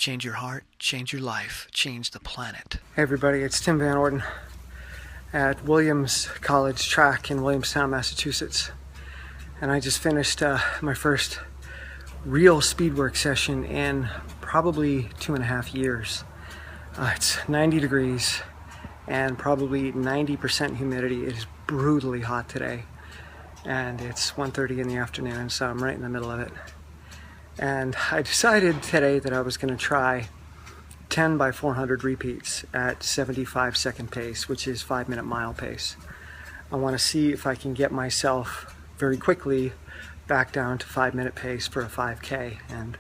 Change your heart, change your life, change the planet. Hey everybody, it's Tim Van Orden at Williams College Track in Williamstown, Massachusetts. And I just finished my first real speedwork session in probably 2.5 years. It's 90 degrees and probably 90% humidity. It is brutally hot today. And it's 1:30 in the afternoon, so I'm right in the middle of it. And I decided today that I was going to try 10 by 400 repeats at 75-second pace, which is 5-minute mile pace. I want to see if I can get myself very quickly back down to 5-minute pace for a 5K. And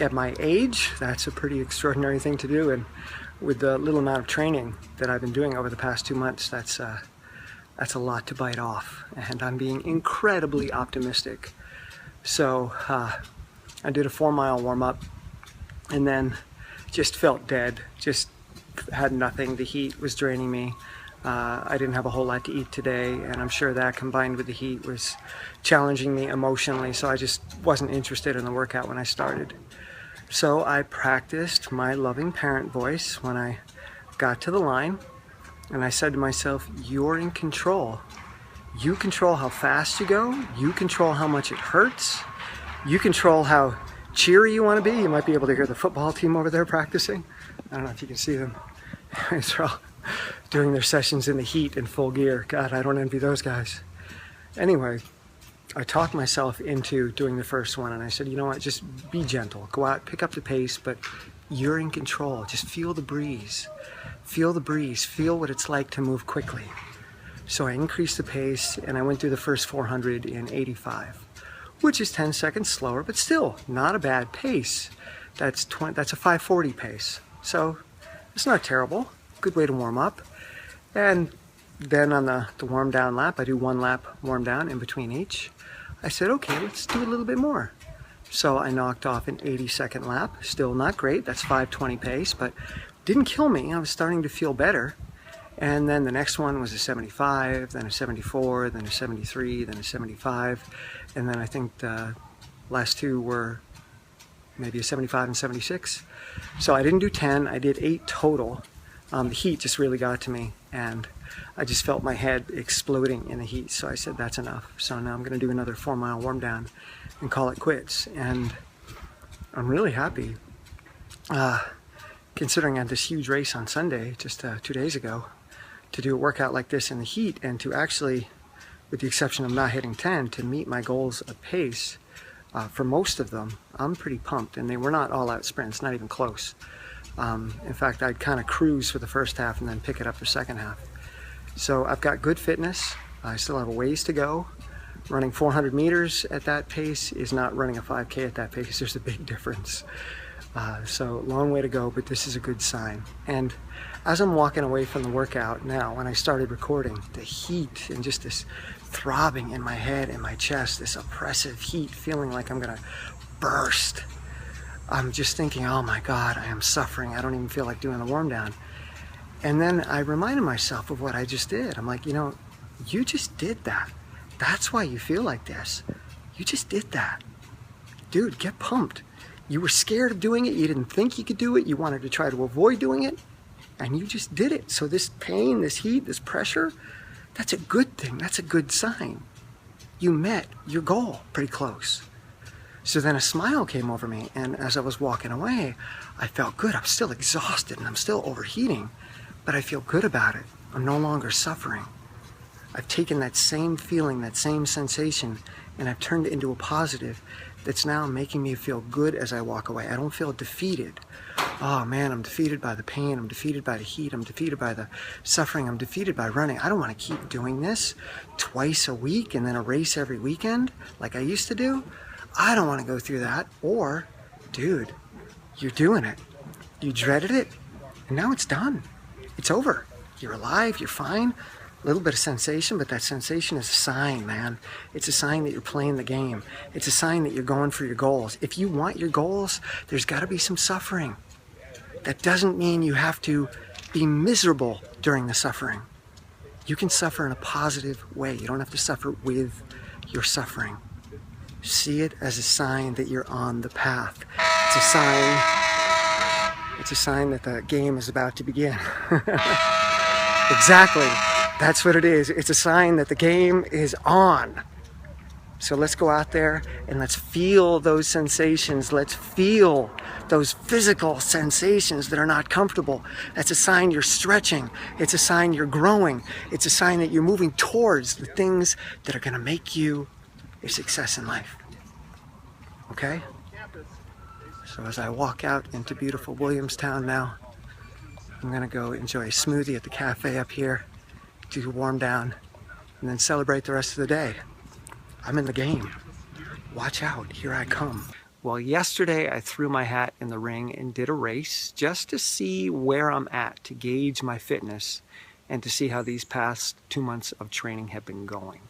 at my age, that's a pretty extraordinary thing to do. And with the little amount of training that I've been doing over the past 2 months, that's a lot to bite off. And I'm being incredibly optimistic. So I did a 4-mile warm-up and then just felt dead, just had nothing. The heat was draining me. I didn't have a whole lot to eat today, and I'm sure that combined with the heat was challenging me emotionally, so I just wasn't interested in the workout when I started. So I practiced my loving parent voice when I got to the line, and I said to myself, you're in control. You control how fast you go, you control how much it hurts, you control how cheery you want to be. You might be able to hear the football team over there practicing. I don't know if you can see them. They're all doing their sessions in the heat in full gear. God, I don't envy those guys. Anyway, I talked myself into doing the first one, and I said, you know what, just be gentle. Go out, pick up the pace, but you're in control. Just feel the breeze. Feel the breeze. Feel what it's like to move quickly. So I increased the pace, and I went through the first 400 in 85, which is 10 seconds slower, but still not a bad pace. That's a 540 pace. So it's not terrible. Good way to warm up. And then on the warm down lap, I do 1 lap warm down in between each. I said, okay, let's do a little bit more. So I knocked off an 80-second lap. Still not great. That's 520 pace, but didn't kill me. I was starting to feel better. And then the next one was a 75, then a 74, then a 73, then a 75. And then I think the last two were maybe a 75 and 76. So I didn't do 10, I did 8 total. The heat just really got to me, and I just felt my head exploding in the heat. So I said, that's enough. So now I'm going to do another 4-mile warm down and call it quits. And I'm really happy, considering I had this huge race on Sunday, just 2 days ago, to do a workout like this in the heat, and to actually, with the exception of not hitting 10, to meet my goals of pace for most of them. I'm pretty pumped, and they were not all-out sprints, not even close. In fact, I'd kind of cruise for the first half and then pick it up the second half. So I've got good fitness. I still have a ways to go. Running 400 meters at that pace is not running a 5K at that pace. There's a big difference. So long way to go, but this is a good sign. And as I'm walking away from the workout now, when I started recording, the heat and just this throbbing in my head and my chest, this oppressive heat, feeling like I'm gonna burst. I'm just thinking, oh my God, I am suffering. I don't even feel like doing the warm down. And then I reminded myself of what I just did. I'm like, you know, you just did that. That's why you feel like this. You just did that. Dude, get pumped. You were scared of doing it. You didn't think you could do it. You wanted to try to avoid doing it. And you just did it. So this pain, this heat, this pressure, that's a good thing. That's a good sign. You met your goal pretty close. So then a smile came over me. And as I was walking away, I felt good. I'm still exhausted and I'm still overheating, but I feel good about it. I'm no longer suffering. I've taken that same feeling, that same sensation, and I've turned it into a positive that's now making me feel good as I walk away. I don't feel defeated. Oh man, I'm defeated by the pain, I'm defeated by the heat, I'm defeated by the suffering, I'm defeated by running. I don't want to keep doing this twice a week and then a race every weekend like I used to do. I don't want to go through that. Or, dude, you're doing it. You dreaded it, and now it's done. It's over. You're alive, you're fine. A little bit of sensation, but that sensation is a sign, man. It's a sign that you're playing the game. It's a sign that you're going for your goals. If you want your goals, there's got to be some suffering. That doesn't mean you have to be miserable during the suffering. You can suffer in a positive way. You don't have to suffer with your suffering. See it as a sign that you're on the path. It's a sign. It's a sign that the game is about to begin. Exactly. That's what it is. It's a sign that the game is on. So let's go out there and let's feel those sensations. Let's feel those physical sensations that are not comfortable. That's a sign you're stretching. It's a sign you're growing. It's a sign that you're moving towards the things that are going to make you a success in life. Okay? So as I walk out into beautiful Williamstown now, I'm going to go enjoy a smoothie at the cafe up here to warm down and then celebrate the rest of the day. I'm in the game. Watch out, here I come. Well, yesterday I threw my hat in the ring and did a race just to see where I'm at, to gauge my fitness and to see how these past 2 months of training have been going.